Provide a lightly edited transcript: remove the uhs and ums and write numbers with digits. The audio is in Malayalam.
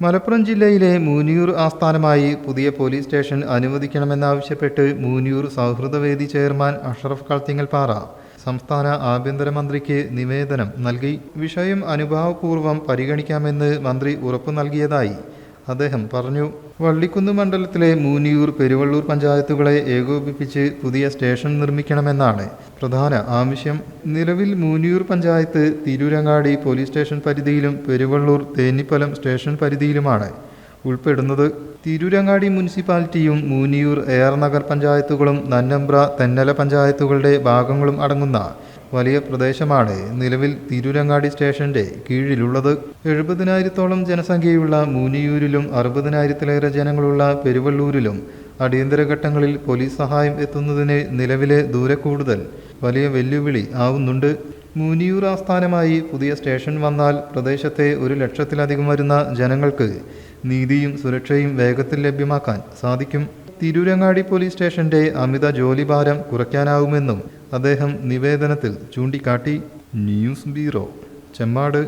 മലപ്പുറം ജില്ലയിലെ മൂന്നിയൂർ ആസ്ഥാനമായി പുതിയ പോലീസ് സ്റ്റേഷൻ അനുവദിക്കണമെന്നാവശ്യപ്പെട്ട് മൂന്നിയൂർ സൗഹൃദവേദി ചെയർമാൻ അഷ്റഫ് കളത്തിങ്ങൽപ്പാറ സംസ്ഥാന ആഭ്യന്തരമന്ത്രിക്ക് നിവേദനം നൽകി. വിഷയം അനുഭാവപൂർവ്വം പരിഗണിക്കാമെന്ന് മന്ത്രി ഉറപ്പു നൽകിയതായി അദ്ദേഹം പറഞ്ഞു. വള്ളിക്കുന്ന് മണ്ഡലത്തിലെ മൂന്നിയൂർ, പെരുവള്ളൂർ പഞ്ചായത്തുകളെ ഏകോപിപ്പിച്ച് പുതിയ സ്റ്റേഷൻ നിർമ്മിക്കണമെന്നാണ് പ്രധാന ആവശ്യം. നിലവിൽ മൂന്നിയൂർ പഞ്ചായത്ത് തിരൂരങ്ങാടി പോലീസ് സ്റ്റേഷൻ പരിധിയിലും പെരുവള്ളൂർ തേഞ്ഞിപ്പലം സ്റ്റേഷൻ പരിധിയിലുമാണ് ഉൾപ്പെടുന്നത്. തിരൂരങ്ങാടി മുനിസിപ്പാലിറ്റിയും മൂന്നിയൂർ എയർ നഗർ പഞ്ചായത്തുകളും നന്നമ്പ്ര, തെന്നല പഞ്ചായത്തുകളുടെ ഭാഗങ്ങളും അടങ്ങുന്ന വലിയ പ്രദേശമാണ് നിലവിൽ തിരൂരങ്ങാടി സ്റ്റേഷന്റെ കീഴിലുള്ളത്. 70,000-ഓളം ജനസംഖ്യയുള്ള മൂന്നിയൂരിലും 60,000-ലേറെ ജനങ്ങളുള്ള പെരുവള്ളൂരിലും അടിയന്തര ഘട്ടങ്ങളിൽ പോലീസ് സഹായം എത്തുന്നതിന് നിലവിലെ ദൂരക്കൂടുതൽ വലിയ വെല്ലുവിളി ആവുന്നുണ്ട്. മൂന്നിയൂർ ആസ്ഥാനമായി പുതിയ സ്റ്റേഷൻ വന്നാൽ പ്രദേശത്തെ 1,00,000-ലധികം വരുന്ന ജനങ്ങൾക്ക് നീതിയും സുരക്ഷയും വേഗത്തിൽ ലഭ്യമാക്കാൻ സാധിക്കും. തിരൂരങ്ങാടി പോലീസ് സ്റ്റേഷന്റെ അമിത ജോലിഭാരം കുറയ്ക്കാനാവുമെന്നും അദ്ദേഹം നിവേദനത്തിൽ ചൂണ്ടിക്കാട്ടി. News bureau, Chemmad.